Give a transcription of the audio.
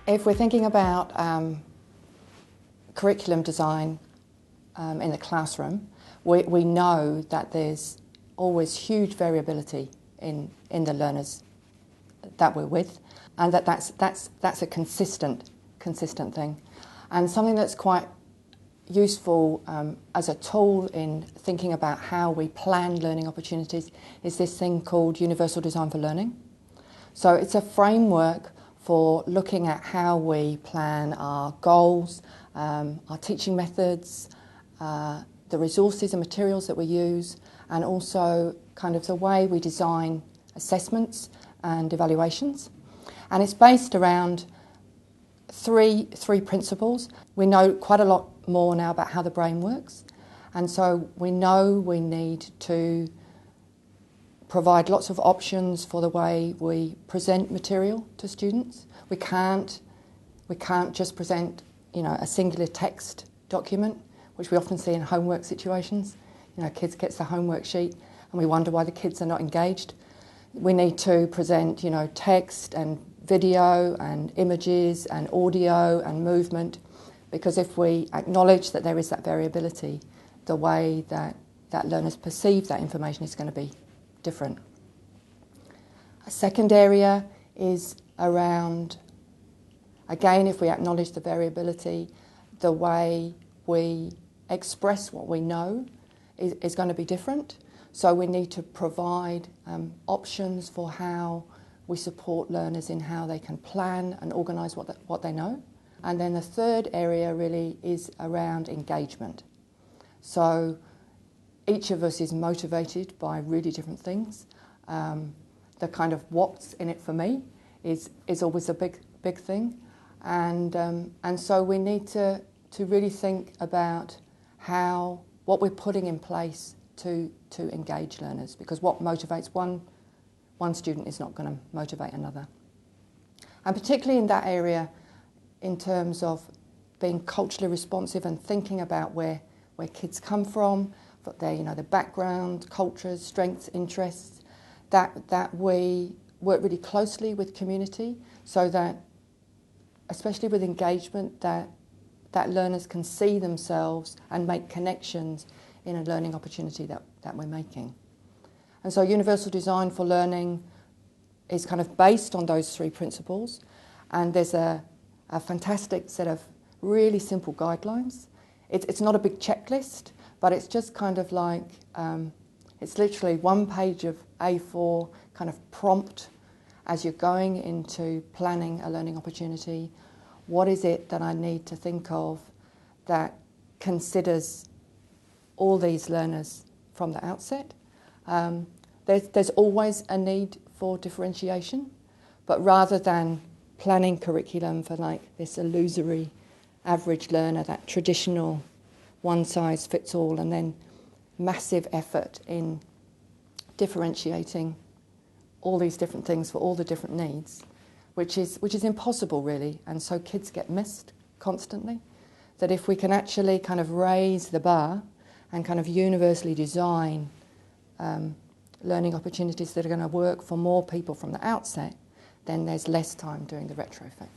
If we're thinking about curriculum design in the classroom, we know that there's always huge variability in the learners that we're with, and that's a consistent thing, and something that's quite useful as a tool in thinking about how we plan learning opportunities is this thing called Universal Design for Learning. So it's a framework for looking at how we plan our goals, our teaching methods, the resources and materials that we use, and also kind of the way we design assessments and evaluations. And it's based around three principles. We know quite a lot more now about how the brain works, and so we know we need to provide lots of options for the way we present material to students. We can't just present, a singular text document, which we often see in homework situations. Kids get the homework sheet and we wonder why the kids are not engaged. We need to present, text and video and images and audio and movement, because if we acknowledge that there is that variability, the way that learners perceive that information is going to be different. A second area is around, again, if we acknowledge the variability, the way we express what we know is going to be different. So we need to provide options for how we support learners in how they can plan and organise what they know. And then the third area really is around engagement. So each of us is motivated by really different things. The kind of what's in it for me is always a big thing. And so we need to really think about what we're putting in place to engage learners, because what motivates one student is not going to motivate another. And particularly in that area, in terms of being culturally responsive and thinking about where kids come from, their background, cultures, strengths, interests, that we work really closely with community, so that, especially with engagement, that learners can see themselves and make connections in a learning opportunity that we're making. And so Universal Design for Learning is kind of based on those three principles, and there's a fantastic set of really simple guidelines. It's not a big checklist, but it's just kind of like, it's literally one page of A4 kind of prompt as you're going into planning a learning opportunity. What is it that I need to think of that considers all these learners from the outset? There's always a need for differentiation, but rather than planning curriculum for like this illusory average learner, that traditional one size fits all, and then massive effort in differentiating all these different things for all the different needs, which is impossible really, and so kids get missed constantly. That if we can actually kind of raise the bar and kind of universally design learning opportunities that are going to work for more people from the outset, then there's less time doing the retrofit.